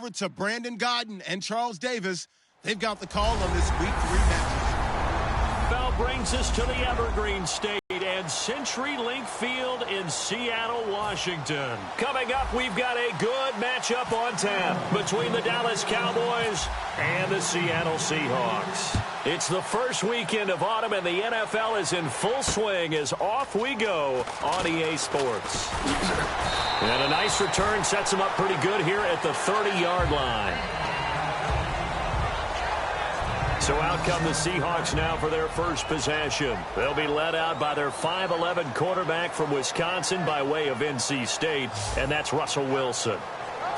over to Brandon Godden and Charles Davis. They've got the call on this Week 3 matchup. Bell brings us to the Evergreen State and CenturyLink Field in Seattle, Washington. Coming up, we've got a good matchup on tap between the Dallas Cowboys and the Seattle Seahawks. It's the first weekend of autumn, and the NFL is in full swing as off we go on EA Sports. And a nice return sets them up pretty good here at the 30-yard line. So out come the Seahawks now for their first possession. They'll be led out by their 5'11 quarterback from Wisconsin by way of NC State, and that's Russell Wilson.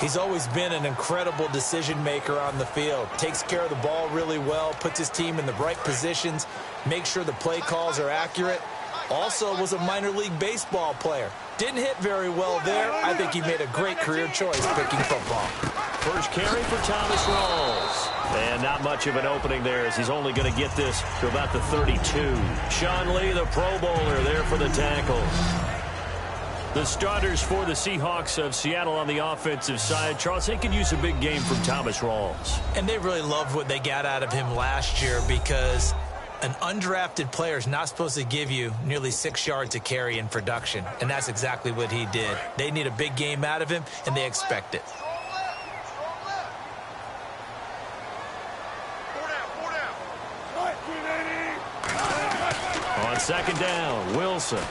He's always been an incredible decision maker on the field. Takes care of the ball really well, puts his team in the right positions, makes sure the play calls are accurate. Also was a minor league baseball player. Didn't hit very well there. I think he made a great career choice picking football. First carry for Thomas Rawls. And not much of an opening there as he's only going to get this to about the 32. Sean Lee, the Pro Bowler, there for the tackle. The starters for the Seahawks of Seattle on the offensive side. Charles, they could use a big game from Thomas Rawls. And they really loved what they got out of him last year because an undrafted player is not supposed to give you nearly 6 yards a carry in production. And that's exactly what he did. They need a big game out of him, and they expect it. On second down, Wilson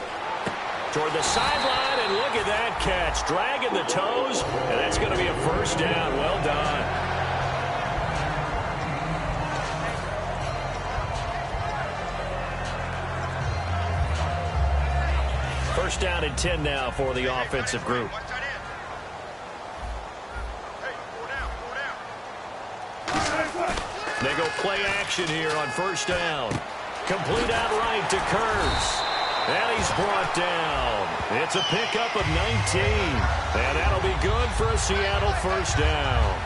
toward the sideline, and look at that catch. Dragging the toes, and that's going to be a first down. Well done. First down and 10 now for the offensive group. They go play action here on first down. Complete out right to Kurtz. And he's brought down. It's a pickup of 19. And that'll be good for a Seattle first down.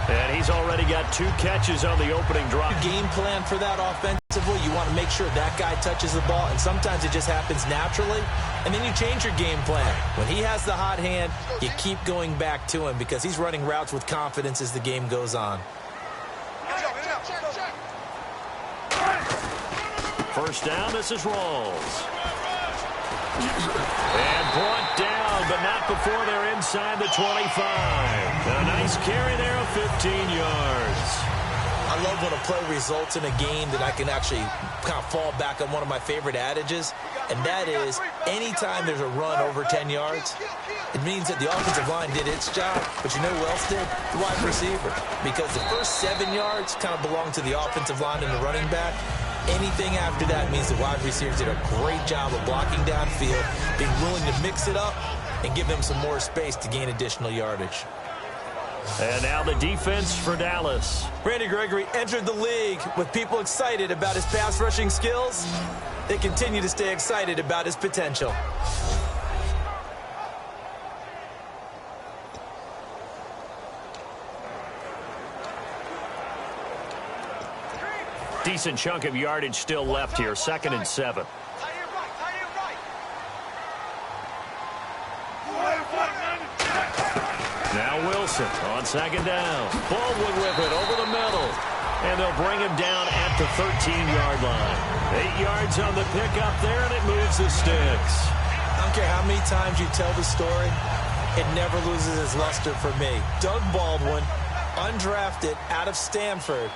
And he's already got 2 catches on the opening drive. Game plan for that offensively, you want to make sure that guy touches the ball, and sometimes it just happens naturally, and then you change your game plan. When he has the hot hand, you keep going back to him because he's running routes with confidence as the game goes on. First down, this is Rawls. And brought down, but not before they're inside the 25. A nice carry there of 15 yards. I love when a play results in a game that I can actually kind of fall back on one of my favorite adages, and that is anytime there's a run over 10 yards, it means that the offensive line did its job, but you know who else did? The wide receiver. Because the first 7 yards kind of belong to the offensive line and the running back. Anything after that means the wide receivers did a great job of blocking downfield, being willing to mix it up, and give them some more space to gain additional yardage. And now the defense for Dallas. Randy Gregory entered the league with people excited about his pass rushing skills. They continue to stay excited about his potential. Decent chunk of yardage still left here. 2nd and 7. Now Wilson on second down. Baldwin with it over the middle. And they'll bring him down at the 13-yard line. 8 yards on the pickup there, and it moves the sticks. I don't care how many times you tell the story, it never loses its luster for me. Doug Baldwin, undrafted out of Stanford,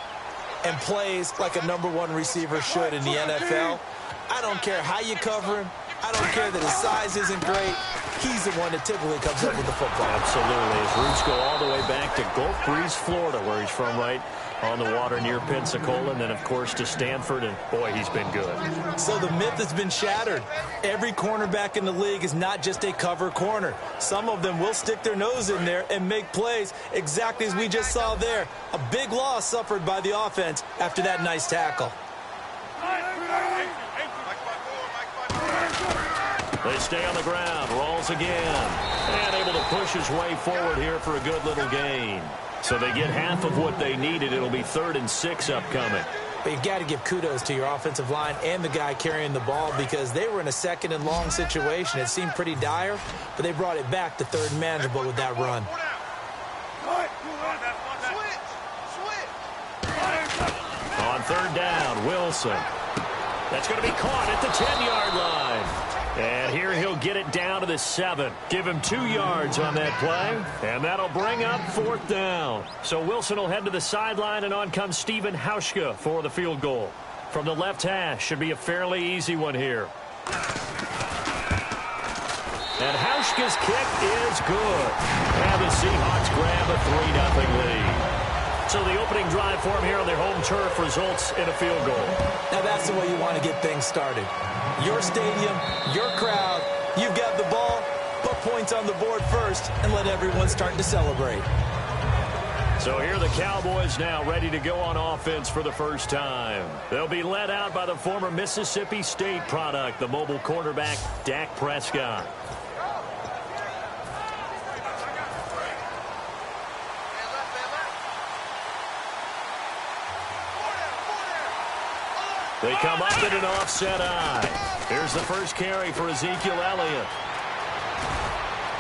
and plays like a #1 receiver should in the NFL. I don't care how you cover him. I don't care that his size isn't great. He's the one that typically comes up with the football. Absolutely. His roots go all the way back to Gulf Breeze, Florida, where he's from, right on the water near Pensacola, and then, of course, to Stanford, and, boy, he's been good. So the myth has been shattered. Every cornerback in the league is not just a cover corner. Some of them will stick their nose in there and make plays exactly as we just saw there. A big loss suffered by the offense after that nice tackle. They stay on the ground. Rawls again. And able to push his way forward here for a good little gain. So they get half of what they needed. It'll be 3rd and 6 upcoming. But you've got to give kudos to your offensive line and the guy carrying the ball because they were in a 2nd and long situation. It seemed pretty dire, but they brought it back to 3rd and manageable with that run. third down, Wilson. That's going to be caught at the 10-yard line. And here he'll get it down to the 7. Give him 2 yards on that play, and that'll bring up 4th down. So Wilson will head to the sideline, and on comes Steven Hauschka for the field goal. From the left hash, should be a fairly easy one here. And Hauschka's kick is good. And the Seahawks grab a 3-0 lead. So the opening drive for him here on their home turf results in a field goal. Now that's the way you want to get things started. Your stadium, your crowd, you've got the ball, put points on the board first, and let everyone start to celebrate. So here are the Cowboys now ready to go on offense for the first time. They'll be led out by the former Mississippi State product, the mobile quarterback, Dak Prescott. They come up in an offset eye. Here's the first carry for Ezekiel Elliott.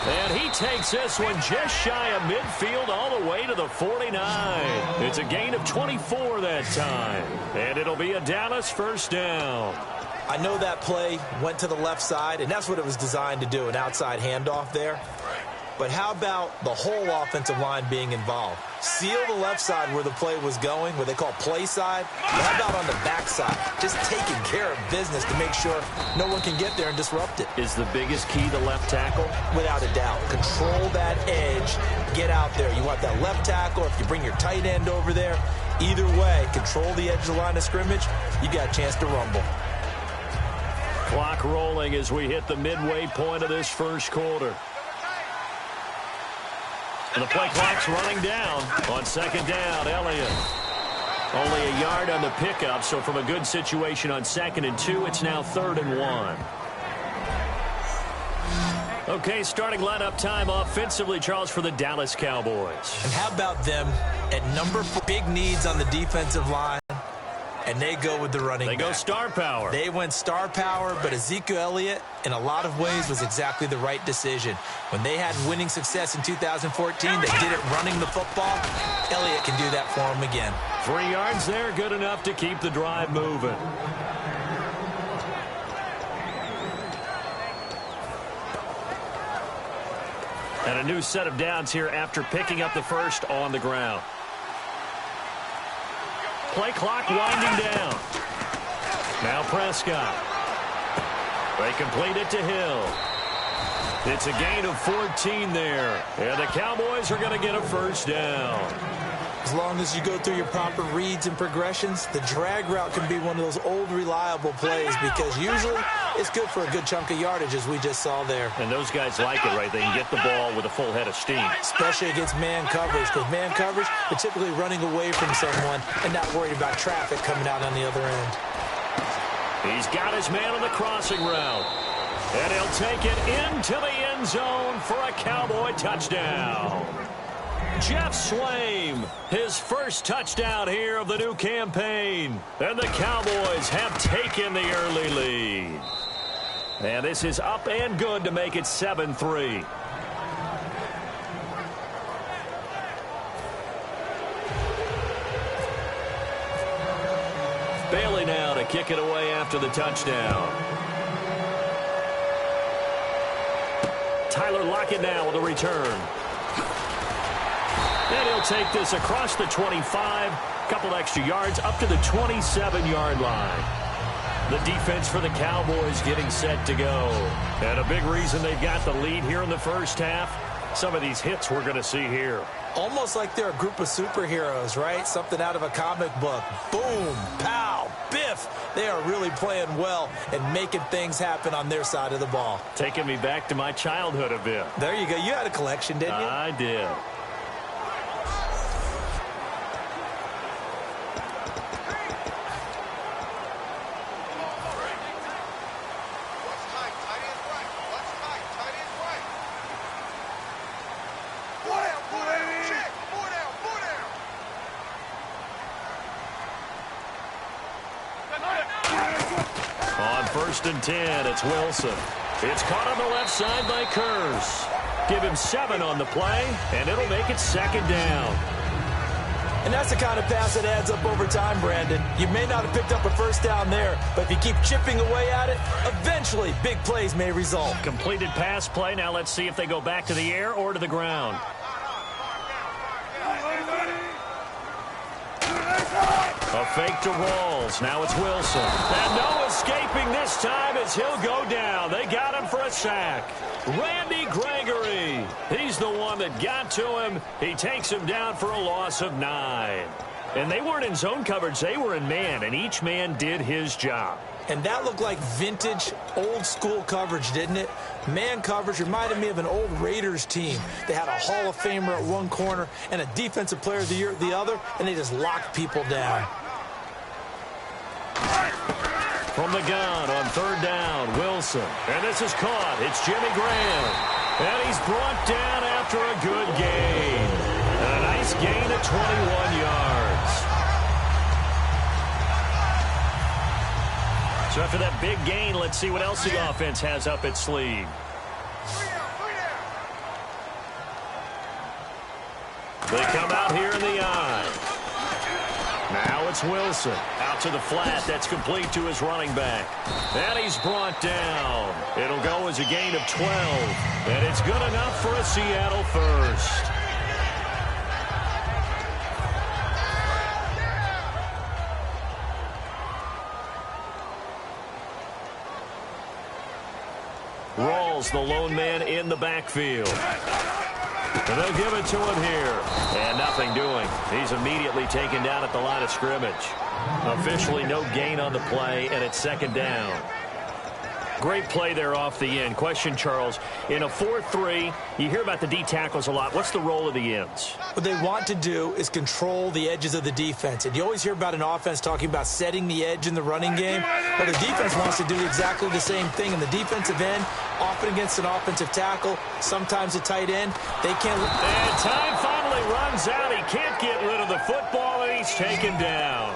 And he takes this one just shy of midfield all the way to the 49. It's a gain of 24 that time. And it'll be a Dallas first down. I know that play went to the left side, and that's what it was designed to do, an outside handoff there. But how about the whole offensive line being involved? Seal the left side where the play was going, what they call play side. But how about on the back side? Just taking care of business to make sure no one can get there and disrupt it. Is the biggest key the left tackle? Without a doubt. Control that edge. Get out there. You want that left tackle. If you bring your tight end over there, either way, control the edge of the line of scrimmage, you got a chance to rumble. Clock rolling as we hit the midway point of this first quarter. And the play clock's running down. On second down, Elliott. Only a yard on the pickup, so from a good situation on 2nd and 2, it's now 3rd and 1. Okay, starting lineup time offensively, Charles, for the Dallas Cowboys. And how about them at number 4? Big needs on the defensive line. And they go with the running back. They go star power. They went star power, but Ezekiel Elliott, in a lot of ways, was exactly the right decision. When they had winning success in 2014, they did it running the football. Elliott can do that for them again. 3 yards there, good enough to keep the drive moving. And a new set of downs here after picking up the first on the ground. Play clock winding down. Now Prescott. They complete it to Hill. It's a gain of 14 there. And the Cowboys are going to get a first down. As long as you go through your proper reads and progressions, the drag route can be one of those old reliable plays because usually it's good for a good chunk of yardage, as we just saw there. And those guys like it, right? They can get the ball with a full head of steam. Especially against man coverage, because man coverage, they're typically running away from someone and not worried about traffic coming out on the other end. He's got his man on the crossing route. And he'll take it into the end zone for a Cowboy touchdown. Jeff Swaim, his first touchdown here of the new campaign. And the Cowboys have taken the early lead. And this is up and good to make it 7-3. Bailey now to kick it away after the touchdown. Tyler Lockett now with a return. And he'll take this across the 25, couple extra yards up to the 27-yard line. The defense for the Cowboys getting set to go. And a big reason they've got the lead here in the first half, some of these hits we're going to see here. Almost like they're a group of superheroes, right? Something out of a comic book. Boom, pow, biff. They are really playing well and making things happen on their side of the ball. Taking me back to my childhood a bit. There you go. You had a collection, didn't you? I did. On 1st and 10, it's Wilson. It's caught on the left side by Kurz. Give him 7 on the play, and it'll make it 2nd down. And that's the kind of pass that adds up over time, Brandon. You may not have picked up a first down there, but if you keep chipping away at it, eventually big plays may result. Completed pass play. Now let's see if they go back to the air or to the ground. A fake to Rawls. Now it's Wilson. And no escaping this time as he'll go down. They got him for a sack. Randy Gregory. He's the one that got to him. He takes him down for a loss of 9. And they weren't in zone coverage. They were in man, and each man did his job. And that looked like vintage, old-school coverage, didn't it? Man coverage reminded me of an old Raiders team. They had a Hall of Famer at one corner and a Defensive Player of the Year at the other, and they just locked people down. From the gun on third down, Wilson. And this is caught. It's Jimmy Graham. And he's brought down after a good gain. And a nice gain of 21 yards. So after that big gain, let's see what else the offense has up its sleeve. They come out here in the eye. Now it's Wilson. Out to the flat. That's complete to his running back. And he's brought down. It'll go as a gain of 12. And it's good enough for a Seattle first. Rawls, the lone man in the backfield. And they'll give it to him here. And nothing doing. He's immediately taken down at the line of scrimmage. Officially no gain on the play, and it's second down. Great play there off the end. Question, Charles, in a 4-3, you hear about the D tackles a lot. What's the role of the ends? What they want to do is control the edges of the defense. And you always hear about an offense talking about setting the edge in the running game. Well, the defense wants to do exactly the same thing. In the defensive end, often against an offensive tackle, sometimes a tight end, they can't. And time finally runs out. He can't get rid of the football, and he's taken down.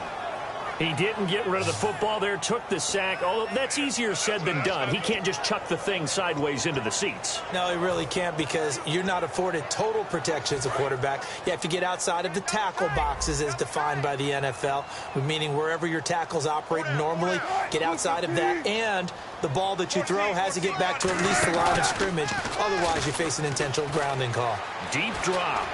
He didn't get rid of the football there, took the sack. Although that's easier said than done. He can't just chuck the thing sideways into the seats. No, he really can't, because you're not afforded total protection as a quarterback. You have to get outside of the tackle boxes as defined by the NFL, meaning wherever your tackles operate normally, get outside of that, and the ball that you throw has to get back to at least the line of scrimmage. Otherwise, you face an intentional grounding call. Deep drop.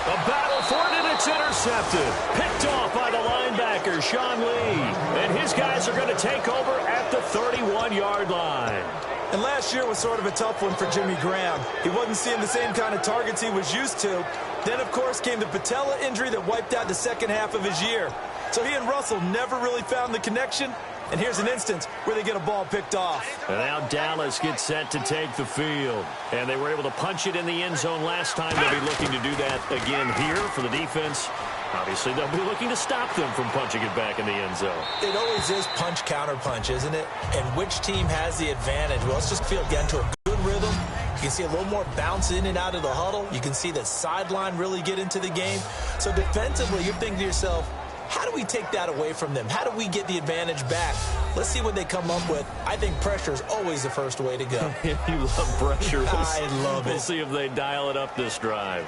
A battle for it, and it's intercepted. Picked off by the linebacker, Sean Lee. And his guys are going to take over at the 31-yard line. And last year was sort of a tough one for Jimmy Graham. He wasn't seeing the same kind of targets he was used to. Then, of course, came the patella injury that wiped out the second half of his year. So he and Russell never really found the connection. And here's an instance where they get a ball picked off. And now Dallas gets set to take the field. And they were able to punch it in the end zone last time. They'll be looking to do that again here for the defense. Obviously, they'll be looking to stop them from punching it back in the end zone. It always is punch, counter punch, isn't it? And which team has the advantage? Well, let's just get into a good rhythm. You can see a little more bounce in and out of the huddle. You can see the sideline really get into the game. So defensively, you're thinking to yourself, how do we take that away from them? How do we get the advantage back? Let's see what they come up with. I think pressure is always the first way to go. You love pressure. I love it. We'll see if they dial it up this drive.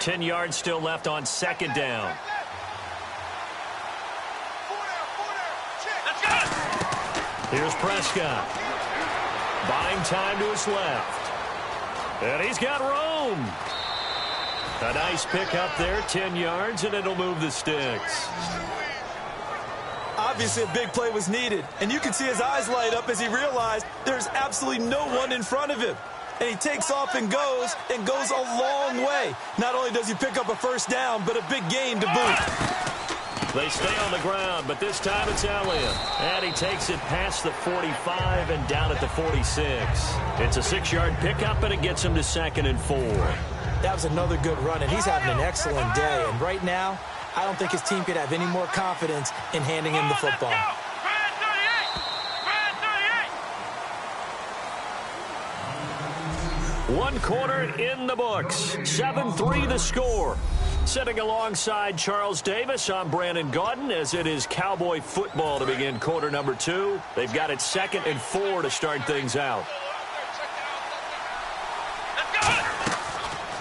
10 yards still left on second down. Here's Prescott. Buying time to his left. And he's got room. A nice pick up there, 10 yards, and it'll move the sticks. Obviously, a big play was needed, and you can see his eyes light up as he realized there's absolutely no one in front of him. And he takes off and goes a long way. Not only does he pick up a first down, but a big gain to boot. They stay on the ground, but this time it's Elliott. And he takes it past the 45 and down at the 46. It's a 6-yard pickup, and it gets him to 2nd and 4. That was another good run, and he's having an excellent day. And right now, I don't think his team could have any more confidence in handing him the football. One quarter in the books. 7-3 the score. Sitting alongside Charles Davis, I'm Brandon Gaudin, as it is Cowboy football to begin quarter number 2. They've got it 2nd and 4 to start things out.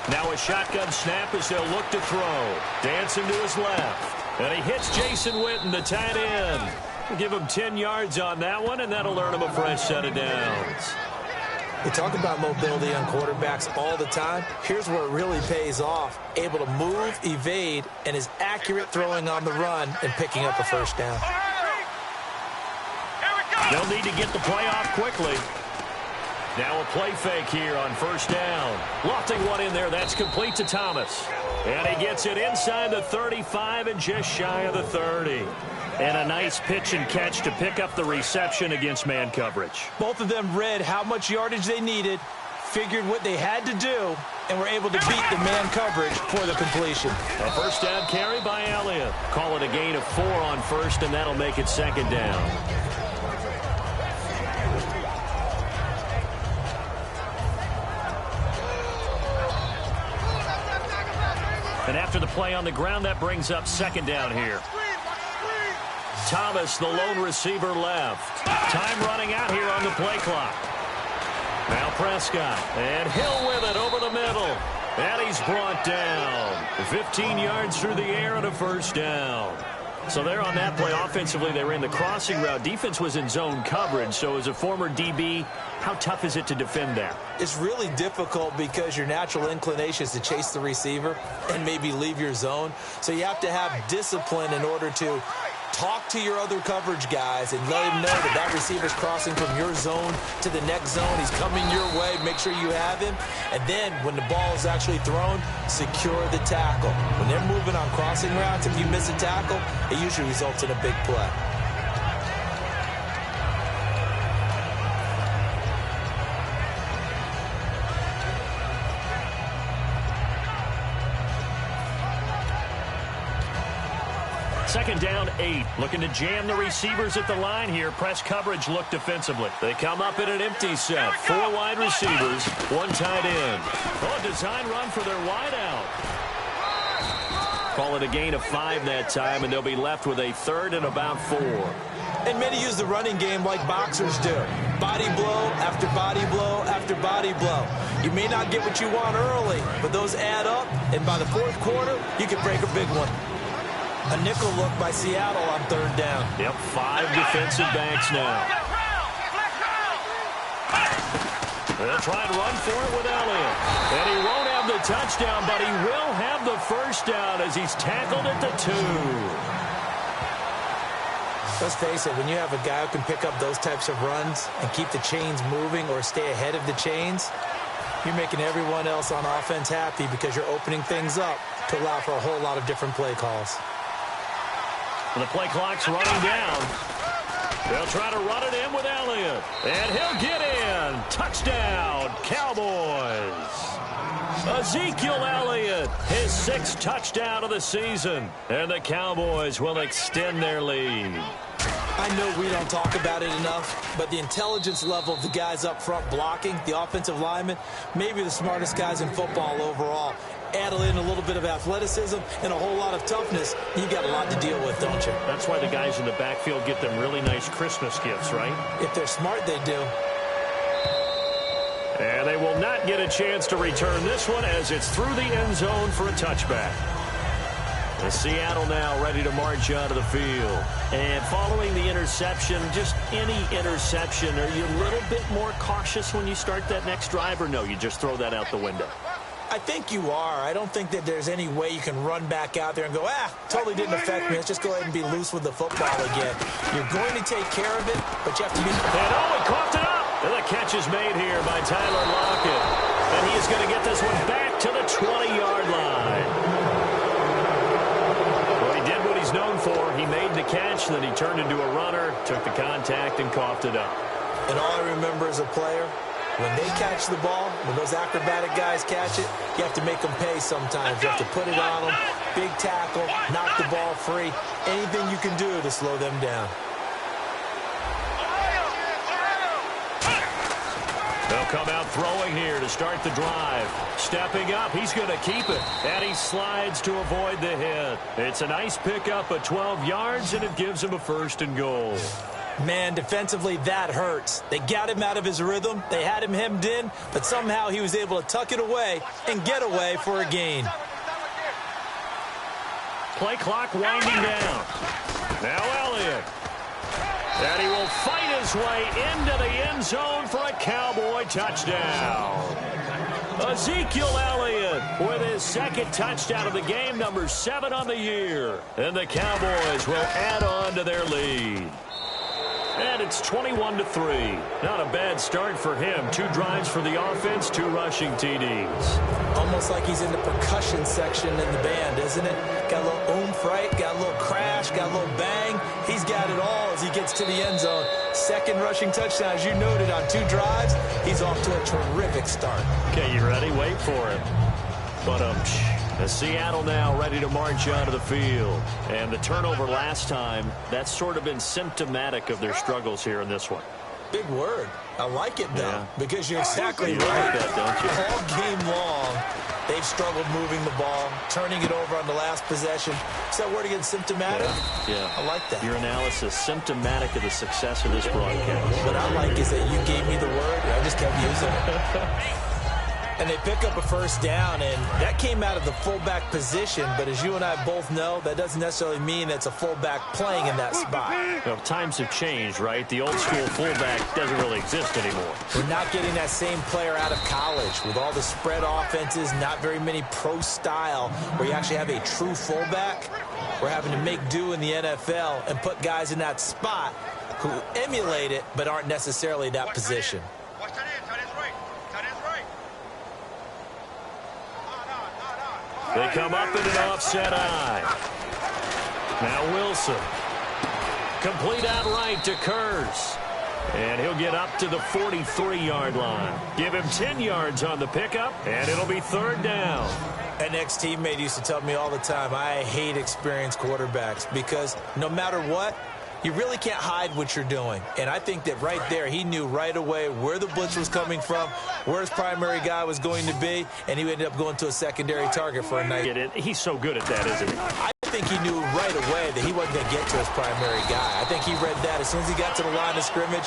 Now it's a shotgun snap as they'll look to throw. Dancing to his left. And he hits Jason Witten, the tight end. We'll give him 10 yards on that one, and that'll earn him a fresh set of downs. We talk about mobility on quarterbacks all the time. Here's where it really pays off. Able to move, evade, and is accurate throwing on the run and picking up a first down. They'll need to get the play off quickly. Now a play fake here on first down. Lofting one in there. That's complete to Thomas. And he gets it inside the 35 and just shy of the 30. And a nice pitch and catch to pick up the reception against man coverage. Both of them read how much yardage they needed, figured what they had to do, and were able to beat the man coverage for the completion. A first down carry by Elliott. Call it a gain of 4 on first, and that'll make it second down. And after the play on the ground, that brings up second down here. Thomas, the lone receiver, left. Time running out here on the play clock. Now Prescott, and Hill with it over the middle. And he's brought down. 15 yards through the air and a first down. So there on that play, offensively, they ran the crossing route. Defense was in zone coverage, so as a former DB, how tough is it to defend that? It's really difficult because your natural inclination is to chase the receiver and maybe leave your zone. So you have to have discipline in order to talk to your other coverage guys and let him know that that receiver's crossing from your zone to the next zone. He's coming your way. Make sure you have him. And then when the ball is actually thrown, secure the tackle. When they're moving on crossing routes, if you miss a tackle, it usually results in a big play. Second down, 8. Looking to jam the receivers at the line here. Press coverage look defensively. They come up in an empty set. 4 wide receivers, 1 tight end. Oh, a design run for their wideout. Call it a gain of 5 that time, and they'll be left with a third and about 4. And many use the running game like boxers do. Body blow after body blow after body blow. You may not get what you want early, but those add up, and by the fourth quarter, you can break a big one. A nickel look by Seattle on third down. Yep, 5 defensive backs now. They'll try and run for it with Elliott. And he won't have the touchdown, but he will have the first down as he's tackled at the 2. Let's face it, when you have a guy who can pick up those types of runs and keep the chains moving or stay ahead of the chains, you're making everyone else on offense happy because you're opening things up to allow for a whole lot of different play calls. The play clock's running down. They'll try to run it in with Elliott. And he'll get in. Touchdown, Cowboys. Ezekiel Elliott, his 6th touchdown of the season. And the Cowboys will extend their lead. I know we don't talk about it enough, but the intelligence level of the guys up front blocking, the offensive linemen, maybe the smartest guys in football overall. Add in a little bit of athleticism and a whole lot of toughness, you got a lot to deal with, don't you? That's why the guys in the backfield get them really nice Christmas gifts, right? If they're smart, they do. And they will not get a chance to return this one as it's through the end zone for a touchback. The Seattle now ready to march out of the field. And following the interception, just any interception, are you a little bit more cautious when you start that next drive, or no, you just throw that out the window? I think you are. I don't think that there's any way you can run back out there and go, totally didn't affect me. Let's just go ahead and be loose with the football again. You're going to take care of it, but you have to be... And he coughed it up. And the catch is made here by Tyler Lockett. And he is going to get this one back to the 20-yard line. Well, he did what he's known for. He made the catch, then he turned into a runner, took the contact, and coughed it up. And all I remember as a player, when they catch the ball, when those acrobatic guys catch it, you have to make them pay sometimes. You have to put it on them, big tackle, knock the ball free. Anything you can do to slow them down. They'll come out throwing here to start the drive. Stepping up, he's going to keep it. And he slides to avoid the hit. It's a nice pickup at 12 yards, and it gives him a 1st and goal. Man, defensively, that hurts. They got him out of his rhythm. They had him hemmed in, but somehow he was able to tuck it away and get away for a gain. Play clock winding down. Now Elliott. And he will fight his way into the end zone for a Cowboy touchdown. Ezekiel Elliott with his second touchdown of the game, number 7 on the year. And the Cowboys will add on to their lead. And it's 21-3. Not a bad start for him. 2 drives for the offense, 2 rushing TDs. Almost like he's in the percussion section in the band, isn't it? Got a little oomph, right? Got a little crash, got a little bang. He's got it all as he gets to the end zone. Second rushing touchdown, as you noted, on 2 drives. He's off to a terrific start. Okay, you ready? Wait for it. But Seattle now ready to march onto the field. And the turnover last time, that's sort of been symptomatic of their struggles here in this one. Big word. I like it, though, because you're exactly you right. Like that, don't you? All game long, they've struggled moving the ball, turning it over on the last possession. Is that word again, symptomatic? Yeah. I like that. Your analysis, symptomatic of the success of this broadcast. What I like is that you gave me the word, and I just kept using it. And they pick up a first down, and that came out of the fullback position. But as you and I both know, that doesn't necessarily mean it's a fullback playing in that spot. Well, times have changed, right? The old school fullback doesn't really exist anymore. We're not getting that same player out of college with all the spread offenses, not very many pro style where you actually have a true fullback. We're having to make do in the NFL and put guys in that spot who emulate it but aren't necessarily that position. They come up in an offset eye. Now Wilson. Complete outright to Kurz. And he'll get up to the 43-yard line. Give him 10 yards on the pickup, and it'll be 3rd down. An ex-teammate used to tell me all the time, I hate experienced quarterbacks because no matter what, you really can't hide what you're doing. And I think that right there, he knew right away where the blitz was coming from, where his primary guy was going to be, and he ended up going to a secondary target for a night. He's so good at that, isn't he? I think he knew right away that he wasn't going to get to his primary guy. I think he read that as soon as he got to the line of scrimmage,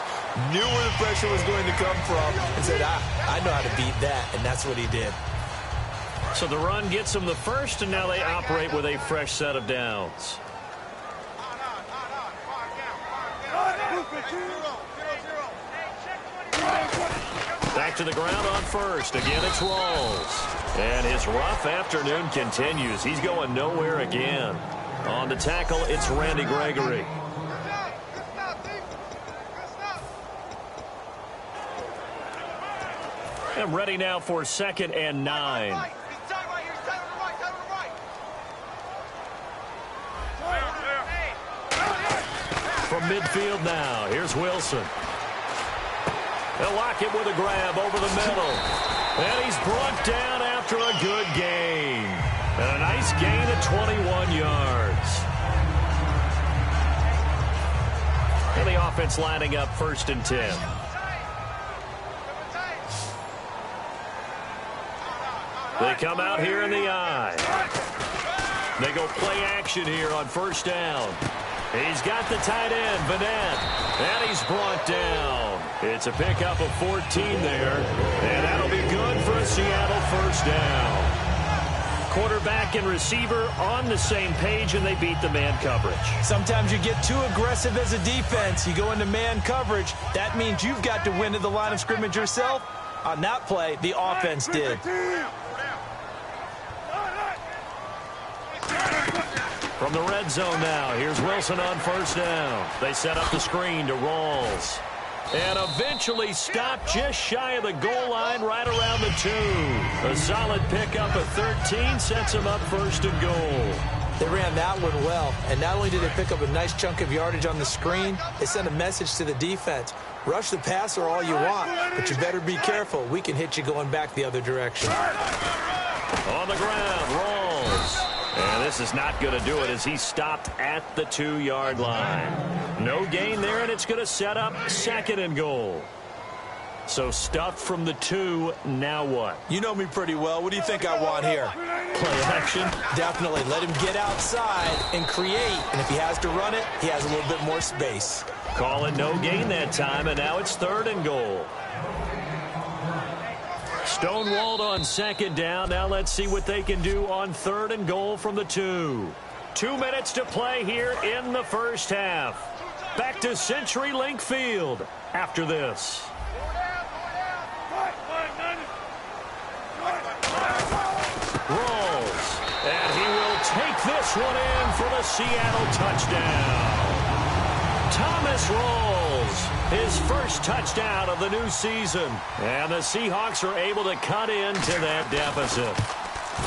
knew where the pressure was going to come from, and said, I know how to beat that, and that's what he did. So the run gets them the first, and now they operate with a fresh set of downs. Back to the ground on first. Again, it's Rawls. And his rough afternoon continues. He's going nowhere again. On the tackle, it's Randy Gregory. And ready now for 2nd and 9. From midfield now, here's Wilson. They'll lock it with a grab over the middle. And he's brought down after a good gain. And a nice gain of 21 yards. And the offense lining up 1st and 10. They come out here in the eye. They go play action here on 1st down. He's got the tight end, Vanette, and he's brought down. It's a pickup of 14 there, and that'll be good for a Seattle 1st down. Quarterback and receiver on the same page, and they beat the man coverage. Sometimes you get too aggressive as a defense. You go into man coverage. That means you've got to win at the line of scrimmage yourself. On that play, the offense did. From the red zone now, here's Wilson on 1st down. They set up the screen to Rawls. And eventually stopped just shy of the goal line right around the 2. A solid pickup of 13 sets him up 1st and goal. They ran that one well, and not only did they pick up a nice chunk of yardage on the screen, they sent a message to the defense. Rush the passer all you want, but you better be careful. We can hit you going back the other direction. On the ground, Rawls. And this is not going to do it as he stopped at the 2-yard line. No gain there, and it's going to set up 2nd and goal. So stuffed from the 2, now what? You know me pretty well. What do you think I want here? Play action? Definitely. Let him get outside and create. And if he has to run it, he has a little bit more space. Call it no gain that time, and now it's 3rd and goal. Stonewalled on 2nd down. Now let's see what they can do on 3rd and goal from the 2. 2 minutes to play here in the first half. Back to CenturyLink Field after this. Rolls. And he will take this one in for the Seattle touchdown. Thomas rolls his first touchdown of the new season. And the Seahawks are able to cut into that deficit.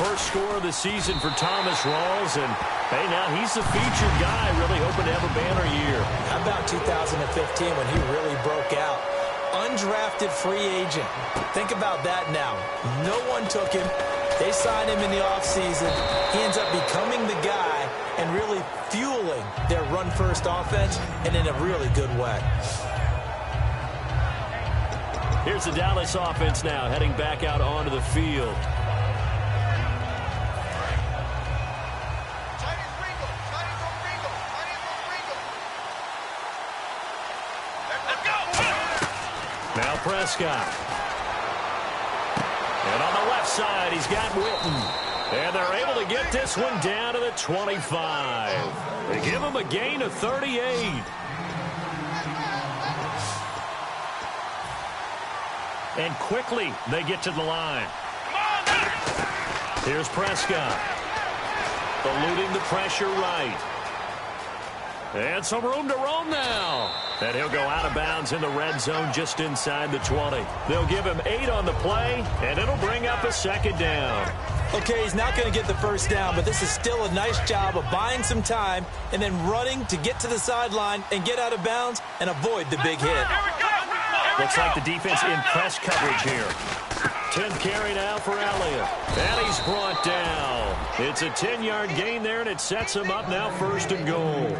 First score of the season for Thomas Rawls, and hey, now he's the featured guy, really hoping to have a banner year. How about 2015 when he really broke out? Undrafted free agent. Think about that now. No one took him. They signed him in the offseason. He ends up becoming the guy and really fueling their run-first offense, and in a really good way. Here's the Dallas offense now, heading back out onto the field. Now Prescott. And on the left side, he's got Witten. And they're able to get this one down to the 25. They give him a gain of 38. And quickly, they get to the line. Here's Prescott. Eluding the pressure right. And some room to roam now. And he'll go out of bounds in the red zone just inside the 20. They'll give him 8 on the play, and it'll bring up a 2nd down. Okay, he's not going to get the first down, but this is still a nice job of buying some time and then running to get to the sideline and get out of bounds and avoid the big hit. Looks like the defense in press coverage here. 10th carry now for Elliott. And he's brought down. It's a 10-yard gain there, and it sets him up now 1st and goal.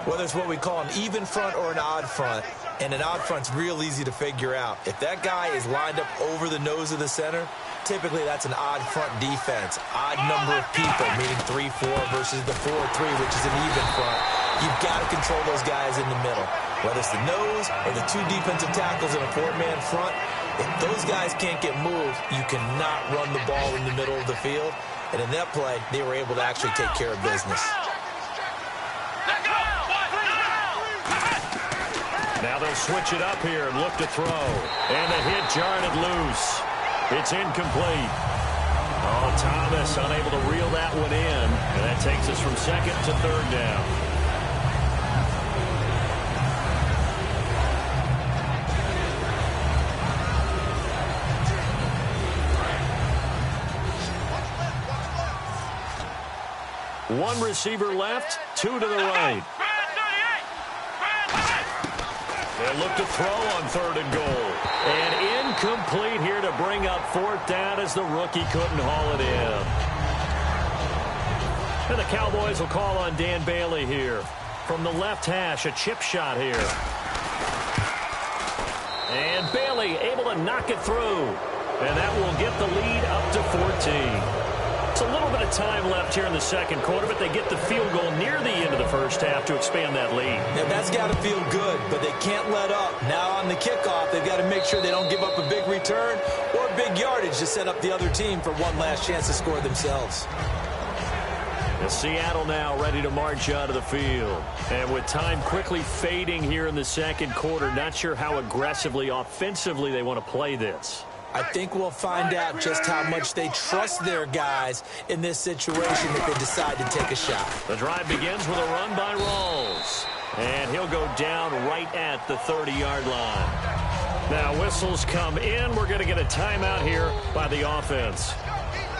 Whether it's what we call an even front or an odd front, and an odd front's real easy to figure out. If that guy is lined up over the nose of the center, typically that's an odd front defense. Odd number of people, meaning 3-4 versus the 4-3, which is an even front. You've got to control those guys in the middle. Whether it's the nose or the 2 defensive tackles in a 4-man front, if those guys can't get moved, you cannot run the ball in the middle of the field. And in that play, they were able to actually take care of business. Now they'll switch it up here and look to throw. And the hit jarred it loose. It's incomplete. Oh, Thomas unable to reel that one in. And that takes us from 2nd to 3rd down. One receiver left, 2 to the right. They'll look to throw on 3rd and goal. And incomplete here to bring up 4th down as the rookie couldn't haul it in. And the Cowboys will call on Dan Bailey here. From the left hash, a chip shot here. And Bailey able to knock it through. And that will get the lead up to 14. It's a little bit of time left here in the 2nd quarter, but they get the field goal near the end of the first half to expand that lead. Yeah, that's got to feel good, but they can't let up. Now on the kickoff, they've got to make sure they don't give up a big return or big yardage to set up the other team for one last chance to score themselves. And Seattle now ready to march out of the field. And with time quickly fading here in the 2nd quarter, not sure how aggressively, offensively they want to play this. I think we'll find out just how much they trust their guys in this situation if they decide to take a shot. The drive begins with a run by Rawls. And he'll go down right at the 30-yard line. Now whistles come in. We're going to get a timeout here by the offense.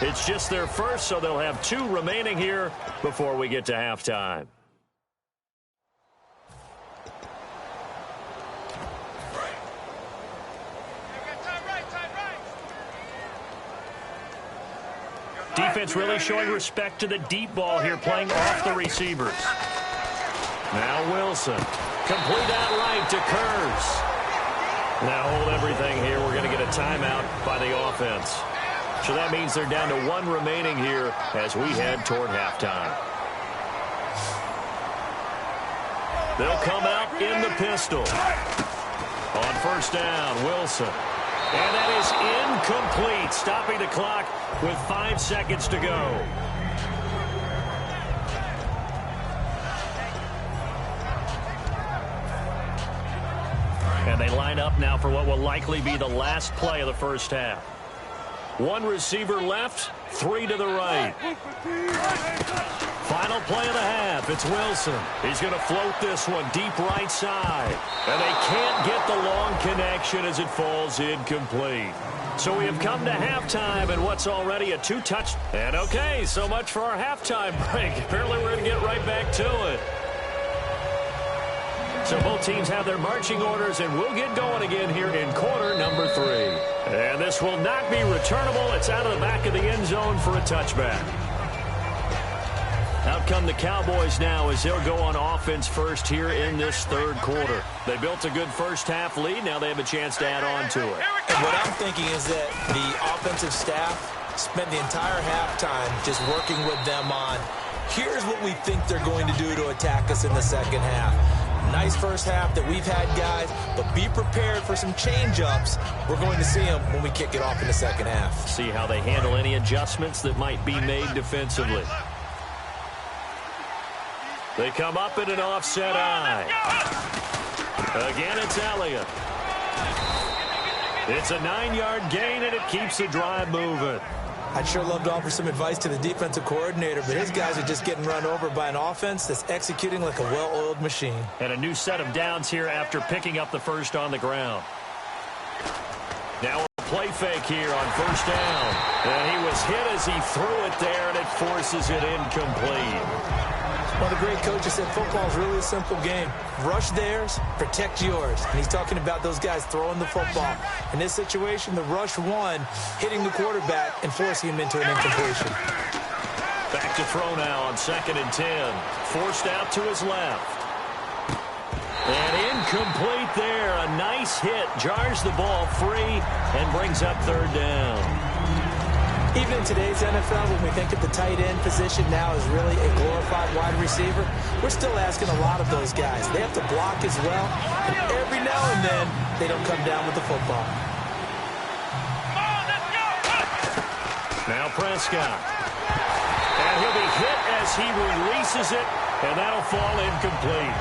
It's just their first, so they'll have 2 remaining here before we get to halftime. Defense really showing respect to the deep ball here, playing off the receivers. Now Wilson. Complete out right to Kurz. Now hold everything here. We're going to get a timeout by the offense. So that means they're down to 1 remaining here as we head toward halftime. They'll come out in the pistol. On first down, Wilson. And that is incomplete, stopping the clock with 5 seconds to go. And they line up now for what will likely be the last play of the first half. One receiver left, 3 to the right. Final play of the half, it's Wilson. He's going to float this one deep right side. And they can't get the long connection as it falls incomplete. So we have come to halftime and what's already a 2-touch. And okay, so much for our halftime break. Apparently we're going to get right back to it. So both teams have their marching orders, and we'll get going again here in quarter number 3. And this will not be returnable. It's out of the back of the end zone for a touchback. Out come the Cowboys now as they'll go on offense first here in this third quarter. They built a good first half lead. Now they have a chance to add on to it. And what I'm thinking is that the offensive staff spent the entire halftime just working with them on, here's what we think they're going to do to attack us in the second half. Nice first half that we've had, guys, but be prepared for some change-ups. We're going to see them when we kick it off in the second half. See how they handle any adjustments that might be made defensively. They come up in an offset eye. Again, it's Elliott. It's a 9-yard gain, and it keeps the drive moving. I'd sure love to offer some advice to the defensive coordinator, but his guys are just getting run over by an offense that's executing like a well-oiled machine. And a new set of downs here after picking up the first on the ground. Now a play fake here on first down. And he was hit as he threw it there, and it forces it incomplete. One of the great coaches said football is really a simple game. Rush theirs, protect yours. And he's talking about those guys throwing the football. In this situation, the rush one, hitting the quarterback and forcing him into an incompletion. Back to throw now on 2nd and 10. Forced out to his left. And incomplete there. A nice hit. Jars the ball free and brings up third down. Even in today's NFL, when we think of the tight end position now as really a glorified wide receiver, we're still asking a lot of those guys. They have to block as well, and every now and then, they don't come down with the football. Now Prescott. And he'll be hit as he releases it, and that'll fall incomplete.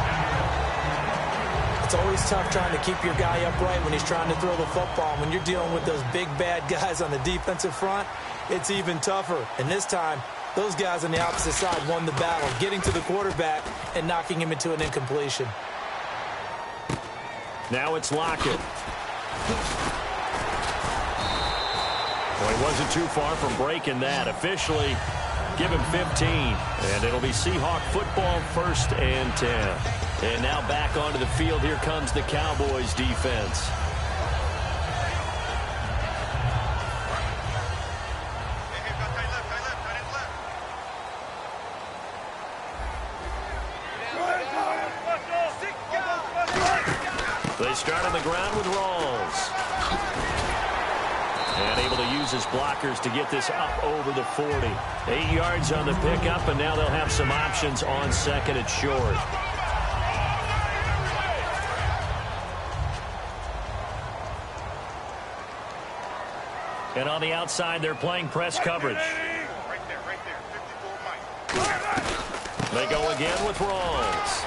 It's always tough trying to keep your guy upright when he's trying to throw the football. When you're dealing with those big, bad guys on the defensive front, it's even tougher. And this time, those guys on the opposite side won the battle, getting to the quarterback and knocking him into an incompletion. Now it's Lockett. Well, he wasn't too far from breaking that. Officially, give him 15. And it'll be Seahawk football, 1st and 10. And now back onto the field. Here comes the Cowboys defense. They start on the ground with Rawls. And able to use his blockers to get this up over the 40. 8 yards on the pickup, and now they'll have some options on 2nd and short. And on the outside, they're playing press coverage. They go again with Rawls.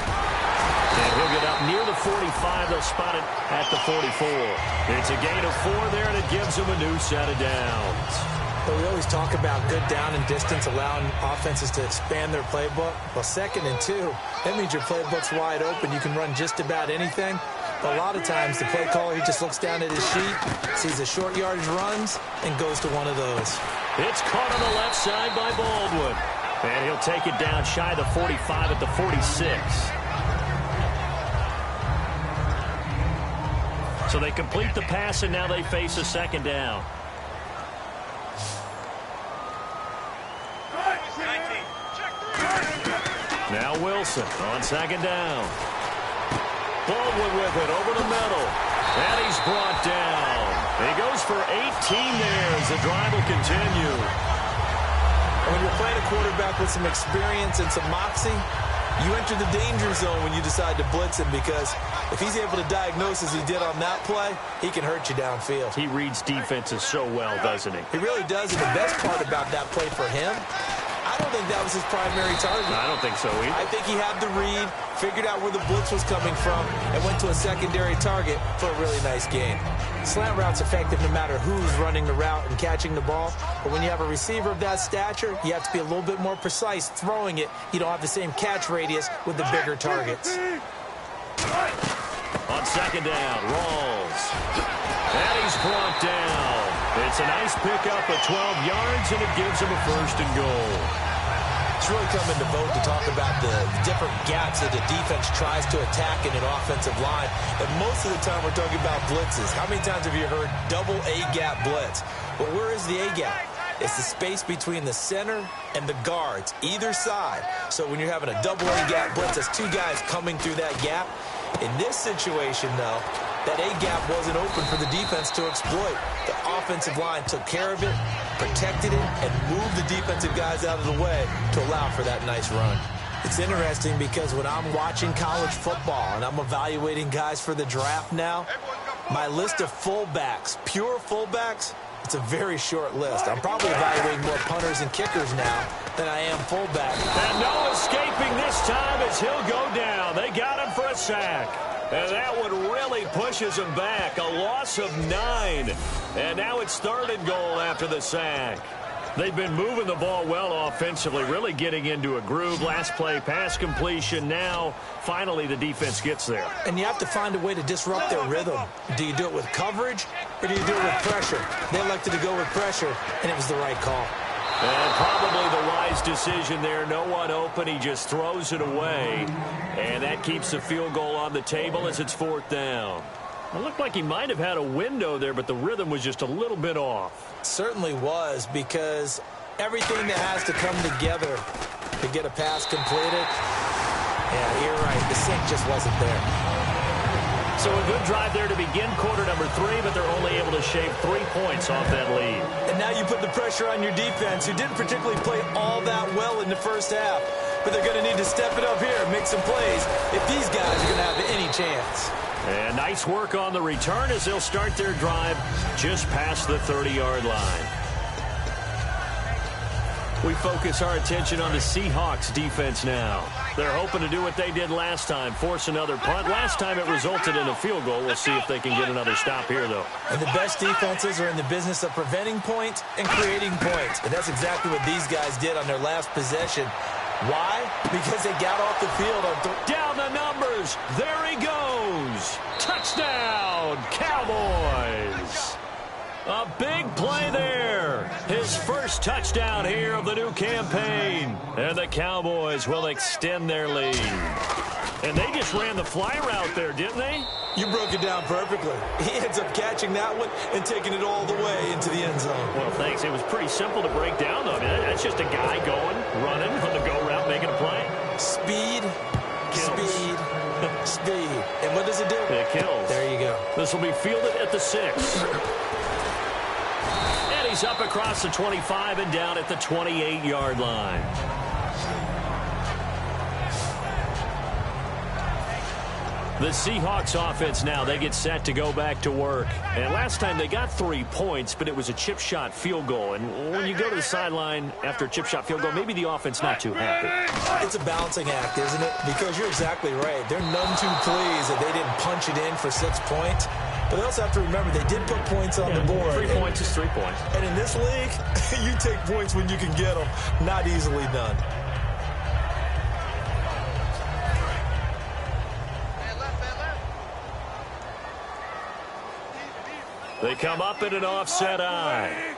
And he'll get up near the 45. They'll spot it at the 44. It's a gain of 4 there, and it gives them a new set of downs. But we always talk about good down and distance, allowing offenses to expand their playbook. Well, 2nd and 2, that means your playbook's wide open. You can run just about anything. But a lot of times, the play caller, he just looks down at his sheet, sees the short yardage runs, and goes to one of those. It's caught on the left side by Baldwin. And he'll take it down shy of the 45 at the 46. So they complete the pass, and now they face a 2nd down. Now Wilson on 2nd down. Baldwin with it over the middle. And he's brought down. He goes for 18 there as the drive will continue. When you're playing a quarterback with some experience and some moxie, You enter the danger zone when you decide to blitz him, because if he's able to diagnose as he did on that play, he can hurt you downfield. He reads defenses so well, doesn't he? He really does, and the best part about that play for him, I don't think that was his primary target. I don't think so either. I think he had the read, figured out where the blitz was coming from, and went to a secondary target for a really nice gain. Slant route's effective no matter who's running the route and catching the ball, but when you have a receiver of that stature, you have to be a little bit more precise throwing it. You don't have the same catch radius with the bigger targets. On second down, Rawls. And he's brought down. It's a nice pickup of 12 yards, and it gives him a 1st and goal. It's really coming to vote to talk about the different gaps that the defense tries to attack in an offensive line. And most of the time we're talking about blitzes. How many times have you heard double A-gap blitz? Well, where is the A-gap? It's the space between the center and the guards, either side. So when you're having a double A-gap blitz, that's 2 guys coming through that gap. In this situation, though, that A-gap wasn't open for the defense to exploit. The offensive line took care of it, protected it, and moved the defensive guys out of the way to allow for that nice run. It's interesting because when I'm watching college football and I'm evaluating guys for the draft now, my list of fullbacks, pure fullbacks, it's a very short list. I'm probably evaluating more punters and kickers now than I am fullbacks. And no escaping this time as he'll go down. They got him for a sack. And that one really pushes him back. A loss of 9. And now it's 3rd and goal after the sack. They've been moving the ball well offensively, really getting into a groove. Last play, pass completion. Now, finally, the defense gets there. And you have to find a way to disrupt their rhythm. Do you do it with coverage, or do you do it with pressure? They elected to go with pressure, and it was the right call. And probably the wise decision there. No one open. He just throws it away. And that keeps the field goal on the table as it's 4th down. It looked like he might have had a window there, but the rhythm was just a little bit off. Certainly was, because everything that has to come together to get a pass completed, yeah, you're right, the sync just wasn't there. So a good drive there to begin quarter number 3, but they're only able to shave 3 points off that lead. And now you put the pressure on your defense, who didn't particularly play all that well in the first half, but they're going to need to step it up here and make some plays if these guys are going to have any chance. And nice work on the return as they'll start their drive just past the 30-yard line. We focus our attention on the Seahawks defense now. They're hoping to do what they did last time, force another punt. Last time it resulted in a field goal. We'll see if they can get another stop here, though. And the best defenses are in the business of preventing points and creating points. And that's exactly what these guys did on their last possession. Why? Because they got off the field on down the numbers. There he goes. Touchdown, Cowboys. A big play there. His first touchdown here of the new campaign. And the Cowboys will extend their lead. And they just ran the fly route there, didn't they? You broke it down perfectly. He ends up catching that one and taking it all the way into the end zone. Well, thanks. It was pretty simple to break down, though. I mean, that's just a guy going, running on the go route, making a play. Speed, kills. Speed, speed. And what does it do? It kills. There you go. This will be fielded at the 6. And he's up across the 25 and down at the 28-yard line. The Seahawks offense now, they get set to go back to work. And last time they got 3 points, but it was a chip shot field goal. And when you go to the sideline after a chip shot field goal, maybe the offense not too happy. It's a balancing act, isn't it? Because you're exactly right. They're none too pleased that they didn't punch it in for 6 points. But they also have to remember they did put points on the board. 3 points is 3 points. And in this league, you take points when you can get them. Not easily done. They come up in an offset eye.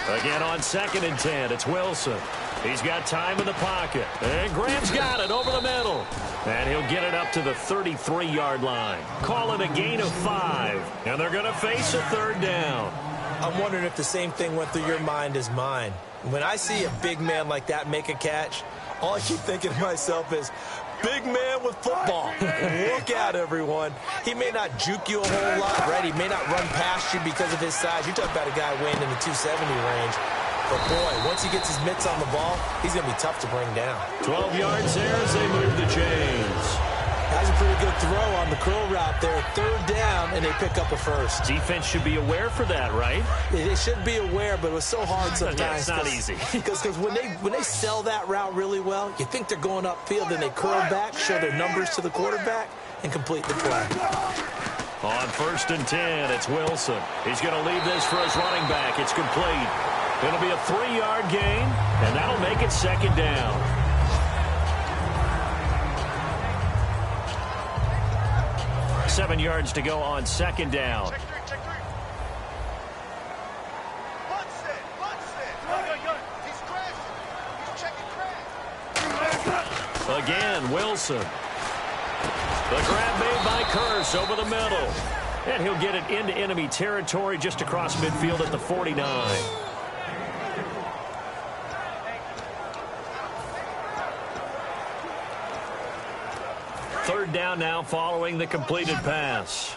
Again on 2nd and 10, it's Wilson. He's got time in the pocket. And Graham's got it over the middle. And he'll get it up to the 33-yard line. Call it a gain of 5. And they're going to face a 3rd down. I'm wondering if the same thing went through your mind as mine. When I see a big man like that make a catch, all I keep thinking to myself is, big man with football. Look out, everyone. He may not juke you a whole lot, right? He may not run past you because of his size. You're talking about a guy weighing in the 270 range. But, boy, once he gets his mitts on the ball, he's going to be tough to bring down. 12 yards there as they move the chains. That's a pretty good throw on the curl route there. 3rd down, and they pick up a first. Defense should be aware for that, right? They should be aware, but it was so hard sometimes. Yeah, it's not easy. Because when they sell that route really well, you think they're going upfield, then they curl back, show their numbers to the quarterback, and complete the play. On 1st and 10, it's Wilson. He's going to leave this for his running back. It's complete. It'll be a 3-yard gain, and that'll make it 2nd down. Seven yards to go on 2nd down. Check three. He's crashing. He's checking crash. Again, Wilson. The grab made by Curse over the middle. And he'll get it into enemy territory just across midfield at the 49. Third down now following the completed pass.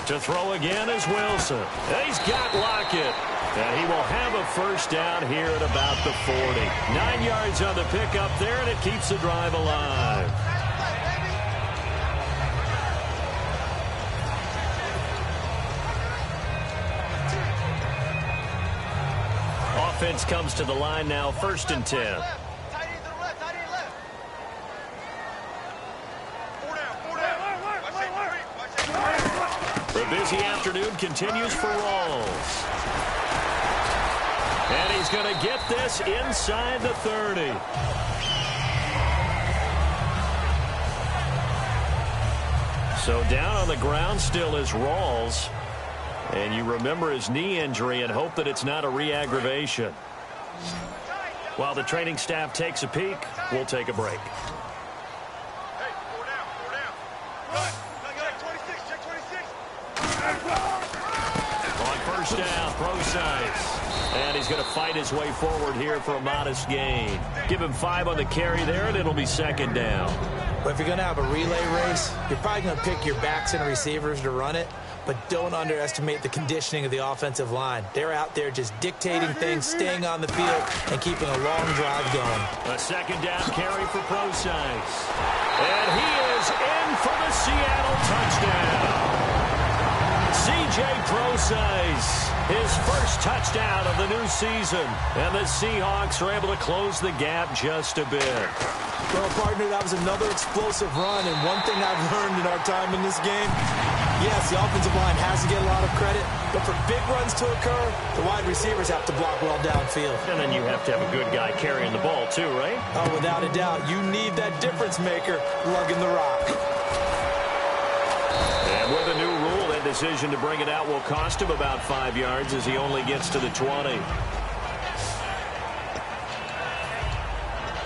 To throw again is Wilson. And he's got Lockett. And he will have a 1st down here at about the 40. 9 yards on the pickup there, and it keeps the drive alive. Offense comes to the line now, 1st and 10. The busy afternoon continues for Rawls. And he's going to get this inside the 30. So down on the ground still is Rawls. And you remember his knee injury and hope that it's not a re-aggravation. While the training staff takes a peek, we'll take a break. Hey, 4 down. Check 26, check 26. On 1st down, Procise. And he's going to fight his way forward here for a modest gain. Give him 5 on the carry there, and it'll be 2nd down. But if you're going to have a relay race, you're probably going to pick your backs and receivers to run it. But don't underestimate the conditioning of the offensive line. They're out there just dictating things, staying on the field, and keeping a long drive going. A 2nd down carry for Procise. And he is in for the Seattle touchdown. C.J. Procise, his 1st touchdown of the new season. And the Seahawks are able to close the gap just a bit. Well, partner, that was another explosive run. And one thing I've learned in our time in this game, yes, the offensive line has to get a lot of credit, but for big runs to occur, the wide receivers have to block well downfield. And then you have to have a good guy carrying the ball too, right? Oh, without a doubt. You need that difference maker lugging the rock. And with a new rule, that decision to bring it out will cost him about 5 yards as he only gets to the 20.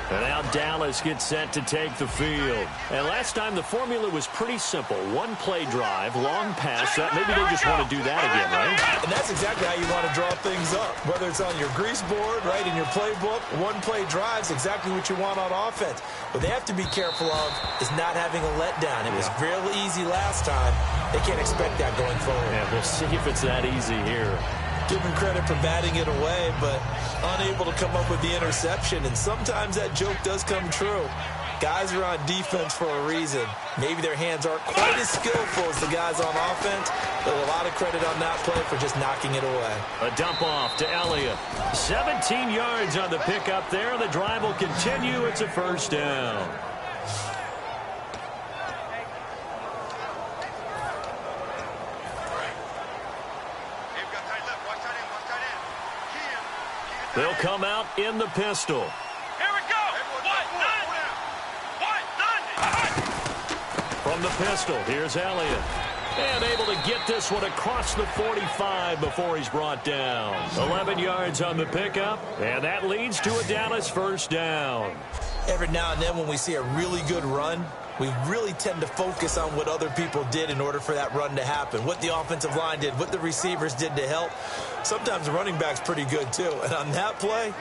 And now Dallas gets set to take the field. And last time the formula was pretty simple. 1-play drive, long pass. Maybe they just want to do that again, right? And that's exactly how you want to draw things up. Whether it's on your grease board, right, in your playbook, 1-play drive's exactly what you want on offense. What they have to be careful of is not having a letdown. It was real easy last time. They can't expect that going forward. Yeah, we'll see if it's that easy here. Give him credit for batting it away, but unable to come up with the interception. And sometimes that joke does come true. Guys are on defense for a reason. Maybe their hands aren't quite as skillful as the guys on offense, but a lot of credit on that play for just knocking it away. A dump off to Elliott. 17 yards on the pickup there. The drive will continue. It's a 1st down. They'll come out in the pistol. Here we go. From the pistol, here's Elliott. And able to get this one across the 45 before he's brought down. 11 yards on the pickup, and that leads to a Dallas 1st down. Every now and then when we see a really good run, we really tend to focus on what other people did in order for that run to happen. What the offensive line did, what the receivers did to help. Sometimes the running back's pretty good too. And on that play,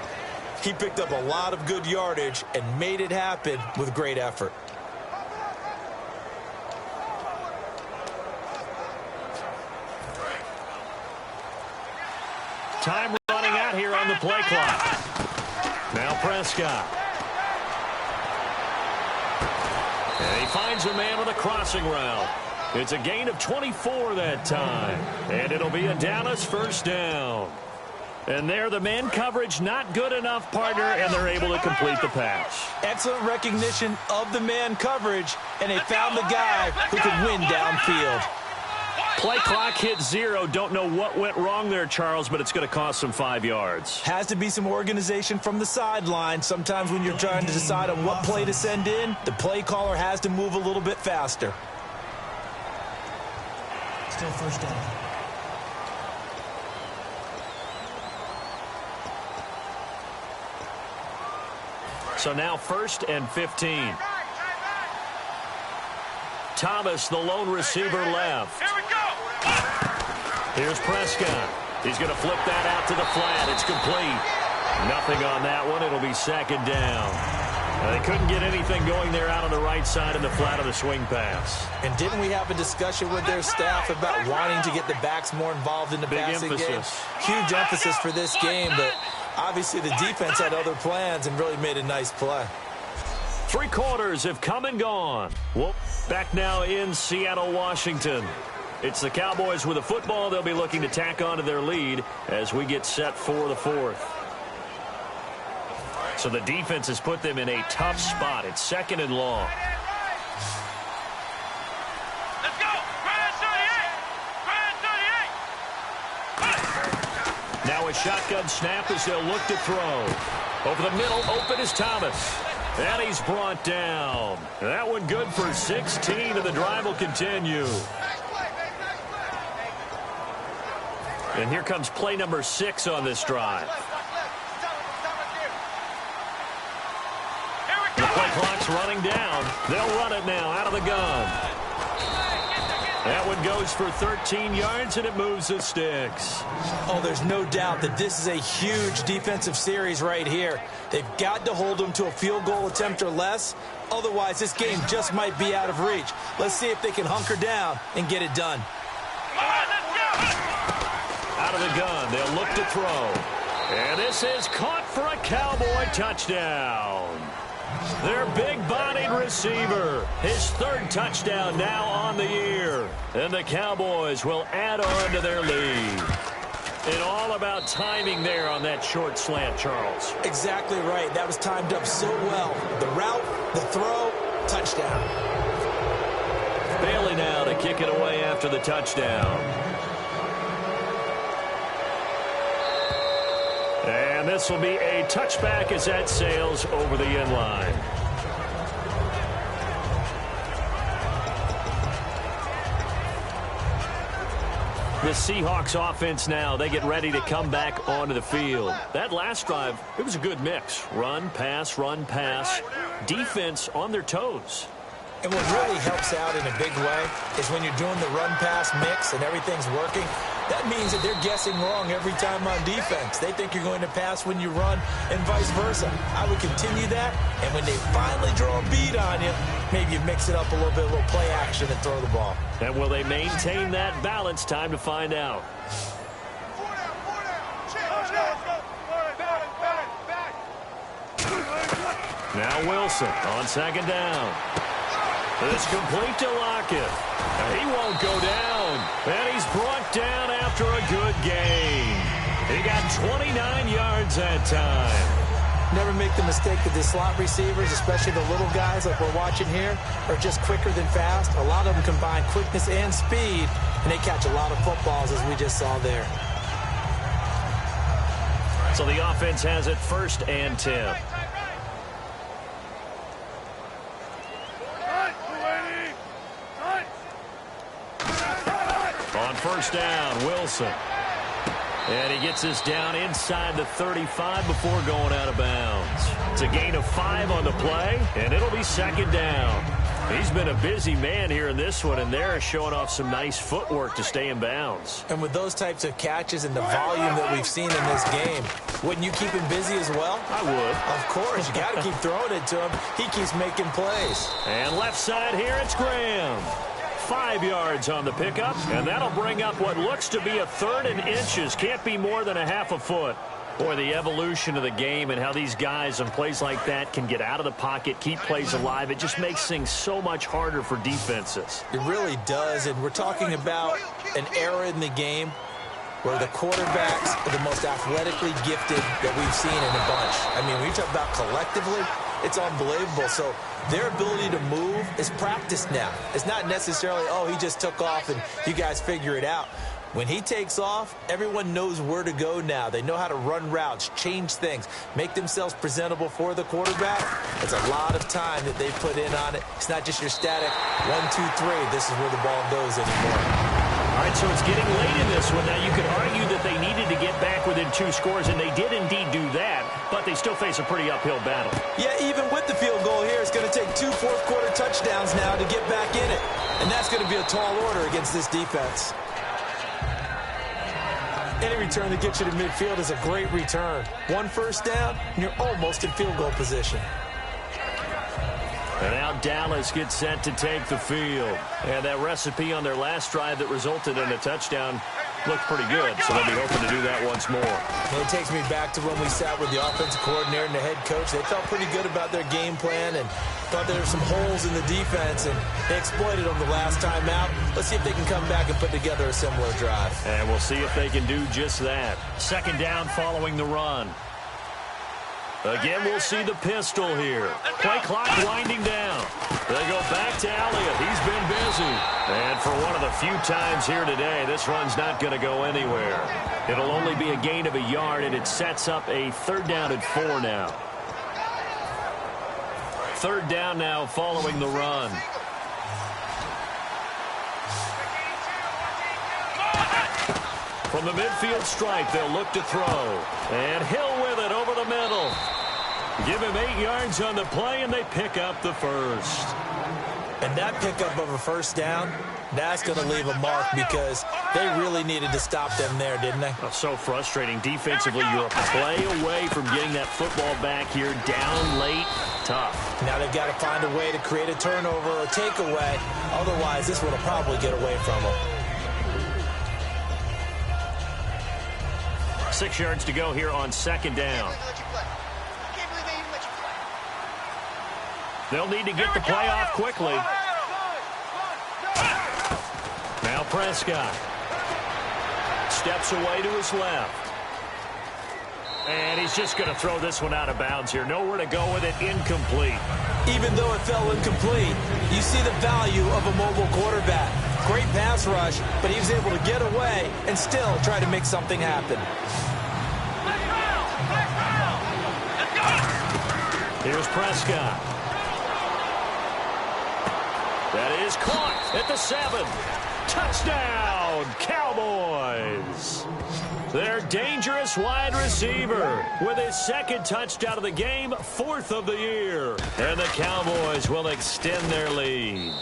he picked up a lot of good yardage and made it happen with great effort. time running out here on the play clock. Now Prescott. And he finds a man with a crossing route. It's a gain of 24 that time. And it'll be a Dallas first down. And there, the man coverage not good enough, partner, and they're able to complete the pass. Excellent recognition of the man coverage, and they found the guy who could win downfield. Play clock hit 0. Don't know what went wrong there, Charles, but it's going to cost them 5 yards. Has to be some organization from the sideline. Sometimes when you're trying to decide on what play to send in, the play caller has to move a little bit faster. Still first down. So now 1st and 15. Thomas, the lone receiver, left. Here we go. Here's Prescott. He's going to flip that out to the flat. It's complete. Nothing on that one. It'll be 2nd down. They couldn't get anything going there out on the right side in the flat of the swing pass. And didn't we have a discussion with their staff about wanting to get the backs more involved in the passing game? Huge emphasis for this game, but obviously the defense had other plans and really made a nice play. 3 quarters have come and gone. Well, back now in Seattle, Washington. It's the Cowboys with the football. They'll be looking to tack on to their lead as we get set for the 4th. So the defense has put them in a tough spot. It's 2nd and long. Let's go. Grand 38. Now a shotgun snap as they'll look to throw. Over the middle, open is Thomas. And he's brought down. That one good for 16, and the drive will continue. And here comes play number 6 on this drive. The play clock's running down. They'll run it now out of the gun. That one goes for 13 yards, and it moves the sticks. Oh, there's no doubt that this is a huge defensive series right here. They've got to hold them to a field goal attempt or less. Otherwise, this game just might be out of reach. Let's see if they can hunker down and get it done. Out of the gun, they'll look to throw. And this is caught for a Cowboy touchdown. Their big-bodied receiver, his 3rd touchdown now on the year. And the Cowboys will add on to their lead. And all about timing there on that short slant, Charles. Exactly right. That was timed up so well. The route, the throw, touchdown. Bailey now to kick it away after the touchdown. And this will be a touchback as that sails over the end line. The Seahawks offense now, they get ready to come back onto the field. That last drive, it was a good mix. Run, pass, defense on their toes. And what really helps out in a big way is when you're doing the run-pass mix and everything's working, that means that they're guessing wrong every time on defense. They think you're going to pass when you run and vice versa. I would continue that, and when they finally draw a bead on you, maybe you mix it up a little bit, a little play action and throw the ball. And will they maintain that balance? Time to find out. Now Wilson on 2nd down. It's complete to Lockett. He won't go down. And he's brought down after a good gain. He got 29 yards that time. Never make the mistake that the slot receivers, especially the little guys like we're watching here, are just quicker than fast. A lot of them combine quickness and speed, and they catch a lot of footballs, as we just saw there. So the offense has it 1st and 10. On 1st down, Wilson. And he gets this down inside the 35 before going out of bounds. It's a gain of 5 on the play, and it'll be 2nd down. He's been a busy man here in this one, and they're showing off some nice footwork to stay in bounds. And with those types of catches and the volume that we've seen in this game, wouldn't you keep him busy as well? I would. Of course. You got to keep throwing it to him. He keeps making plays. And left side here, it's Graham. 5 yards on the pickup, and that'll bring up what looks to be a 3rd and inches. Can't be more than a half a foot. Boy, the evolution of the game and how these guys on plays like that can get out of the pocket, keep plays alive, it just makes things so much harder for defenses. It really does, and we're talking about an era in the game where the quarterbacks are the most athletically gifted that we've seen in a bunch. I mean, when you talk about collectively, it's unbelievable. So their ability to move is practiced now. It's not necessarily, oh, he just took off and you guys figure it out. When he takes off, everyone knows where to go now. They know how to run routes, change things, make themselves presentable for the quarterback. It's a lot of time that they put in on it. It's not just your static 1, 2, 3. This is where the ball goes anymore. All right, so it's getting late in this one. Now, you could argue that they needed to get back within 2 scores, and they did indeed do that, but they still face a pretty uphill battle. Yeah, even with the field goal here, it's going to take 2 fourth-quarter touchdowns now to get back in it. And that's going to be a tall order against this defense. Any return that gets you to midfield is a great return. 1 first down, and you're almost in field goal position. And now Dallas gets set to take the field. And that recipe on their last drive that resulted in a touchdown looked pretty good, so they'll be hoping to do that once more. Well, it takes me back to when we sat with the offensive coordinator and the head coach. They felt pretty good about their game plan and thought there were some holes in the defense, and they exploited them the last time out. Let's see if they can come back and put together a similar drive. And we'll see if they can do just that. 2nd down following the run. Again, we'll see the pistol here. Play clock winding down. They go back to Elliott. He's been busy. And for one of the few times here today, this run's not going to go anywhere. It'll only be a gain of a yard, and it sets up a 3rd down and 4 now. 3rd down now following the run. From the midfield stripe, they'll look to throw. And Hill with it over the middle. Give him 8 yards on the play, and they pick up the 1st. And that pickup of a 1st down, that's going to leave a mark because they really needed to stop them there, didn't they? Oh, so frustrating. Defensively, you're a play away from getting that football back here. Down late, tough. Now they've got to find a way to create a turnover or takeaway. Otherwise, this one will probably get away from them. 6 yards to go here on 2nd down. They'll need to get the play off quickly. Now Prescott steps away to his left. And he's just going to throw this one out of bounds here. Nowhere to go with it. Incomplete. Even though it fell incomplete, you see the value of a mobile quarterback. Great pass rush, but he was able to get away and still try to make something happen. Here's Prescott. That is caught at the 7. Touchdown, Cowboys. Their dangerous wide receiver with his 2nd touchdown of the game, 4th of the year. And the Cowboys will extend their lead.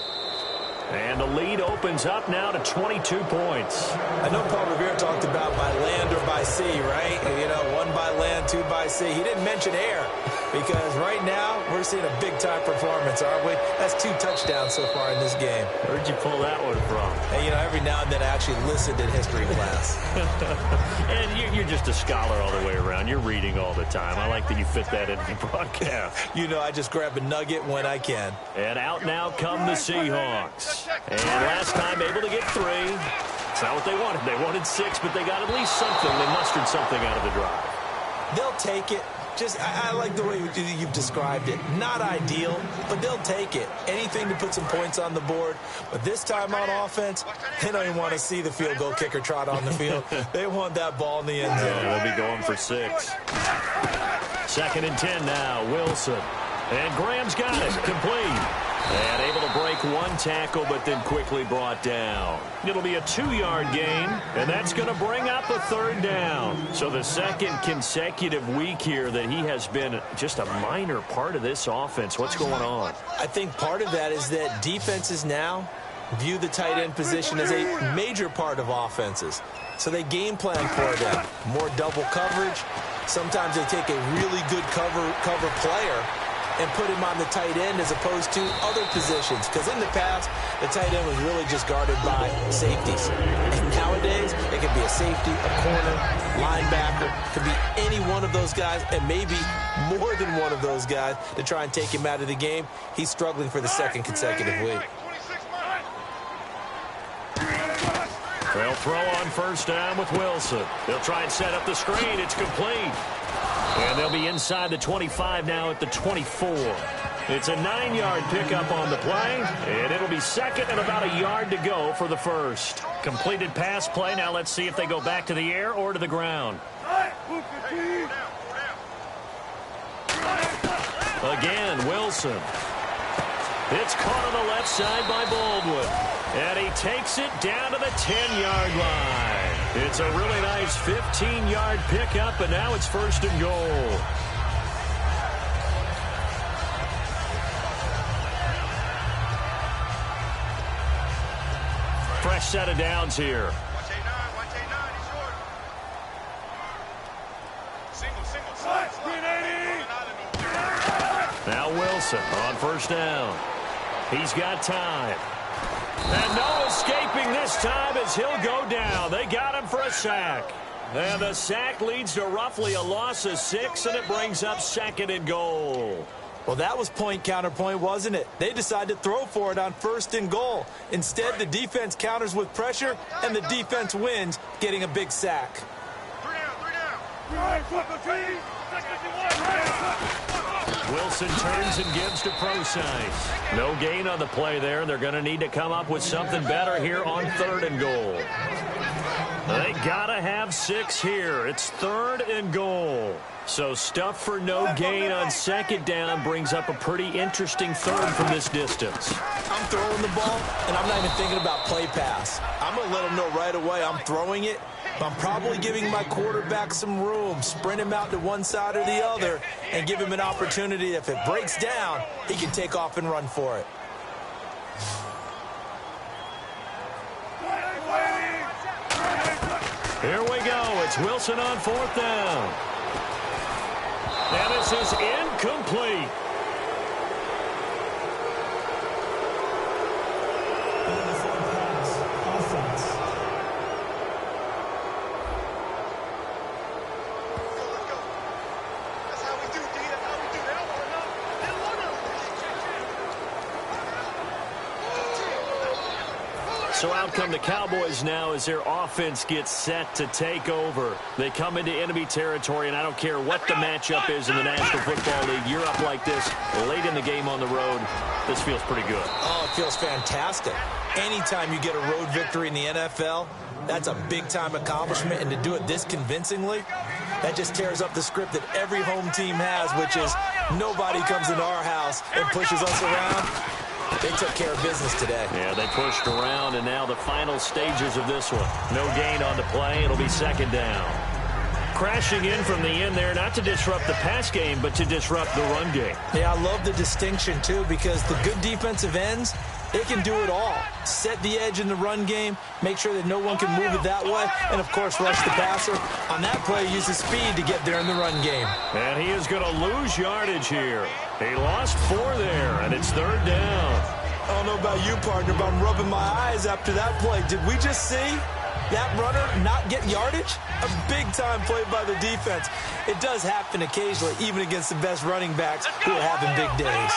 And the lead opens up now to 22 points. I know Paul Revere talked about by land or by sea, right? You know, 1 by land, 2 by sea. He didn't mention air because right now we're seeing a big-time performance, aren't we? That's 2 touchdowns so far in this game. Where'd you pull that one from? And, you know, every now and then I actually listened in history class. And you're just a scholar all the way around. You're reading all the time. I like that you fit that into the broadcast. You know, I just grab a nugget when I can. And out now come the Seahawks. And last time able to get 3. It's not what they wanted. They wanted 6, but they got at least something. They mustered something out of the drive. They'll take it. Just, I like the way you've described it. Not ideal, but they'll take it. Anything to put some points on the board. But this time on offense, they don't even want to see the field goal kicker trot on the field. They want that ball in the end zone. Yeah, they'll be going for 6. 2nd and 10 now. Wilson. And Graham's got it. Complete. And able to break 1 tackle, but then quickly brought down. It'll be a 2-yard gain, and that's going to bring up a 3rd down. So the 2nd consecutive week here that he has been just a minor part of this offense. What's going on? I think part of that is that defenses now view the tight end position as a major part of offenses. So they game plan for them. More double coverage. Sometimes they take a really good cover player and put him on the tight end as opposed to other positions. Because in the past, the tight end was really just guarded by safeties. And nowadays, it could be a safety, a corner, linebacker. It could be any one of those guys, and maybe more than one of those guys to try and take him out of the game. He's struggling for the second consecutive week. They'll throw on first down with Wilson. They'll try and set up the screen. It's complete. And they'll be inside the 25 now at the 24. It's a 9-yard pickup on the play, and it'll be second and about a yard to go for the first. Completed pass play. Now let's see if they go back to the air or to the ground. Again, Wilson. It's caught on the left side by Baldwin. And he takes it down to the 10-yard line. It's a really nice 15-yard pickup, and now it's first and goal. Fresh set of downs here. Now Wilson on first down. He's got time. And no escaping this time as he'll go down. They got him for a sack. And the sack leads to roughly a loss of 6, and it brings up second and goal. Well, that was point counterpoint, wasn't it? They decided to throw for it on first and goal. Instead, the defense counters with pressure, and the defense wins, getting a big sack. Wilson turns and gives to Procise. No gain on the play there. They're going to need to come up with something better here on third and goal. They got to have 6 here. It's third and goal. So stuff for no gain on second down brings up a pretty interesting third from this distance. I'm throwing the ball, and I'm not even thinking about play pass. I'm going to let them know right away I'm throwing it. I'm probably giving my quarterback some room, sprint him out to one side or the other, and give him an opportunity. If it breaks down, he can take off and run for it. Here we go. It's Wilson on fourth down. And this is incomplete. So out come the Cowboys now as their offense gets set to take over. They come into enemy territory, and I don't care what the matchup is in the National Football League. You're up like this late in the game on the road. This feels pretty good. Oh, it feels fantastic. Anytime you get a road victory in the NFL, that's a big-time accomplishment, and to do it this convincingly, that just tears up the script that every home team has, which is nobody comes into our house and pushes us around. They took care of business today. Yeah, they pushed around, and now the final stages of this one. No gain on the play. It'll be second down. Crashing in from the end there, not to disrupt the pass game, but to disrupt the run game. Yeah, I love the distinction, too, because the good defensive ends, they can do it all. Set the edge in the run game, make sure that no one can move it that way, and, of course, rush the passer. On that play, use his speed to get there in the run game. And he is going to lose yardage here. He lost 4 there, and it's third down. I don't know about you, partner, but I'm rubbing my eyes after that play. Did we just see that runner not get yardage? A big-time play by the defense. It does happen occasionally, even against the best running backs who are having big days.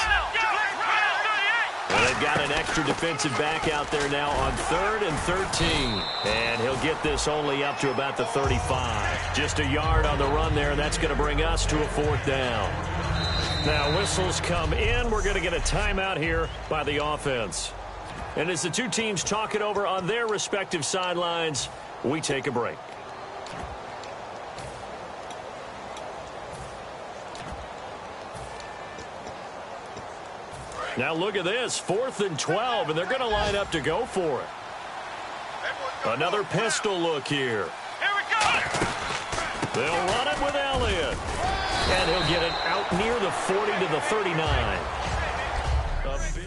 Well, they've got an extra defensive back out there now on 3rd and 13. And he'll get this only up to about the 35. Just a yard on the run there, and that's going to bring us to a 4th down. Now, whistles come in. We're going to get a timeout here by the offense. And as the two teams talk it over on their respective sidelines, we take a break. Now look at this, 4th and 12, and they're going to line up to go for it. Another pistol look here. Here we go. They'll run it with Elliott. And he'll get it out near the 40 to the 39. A big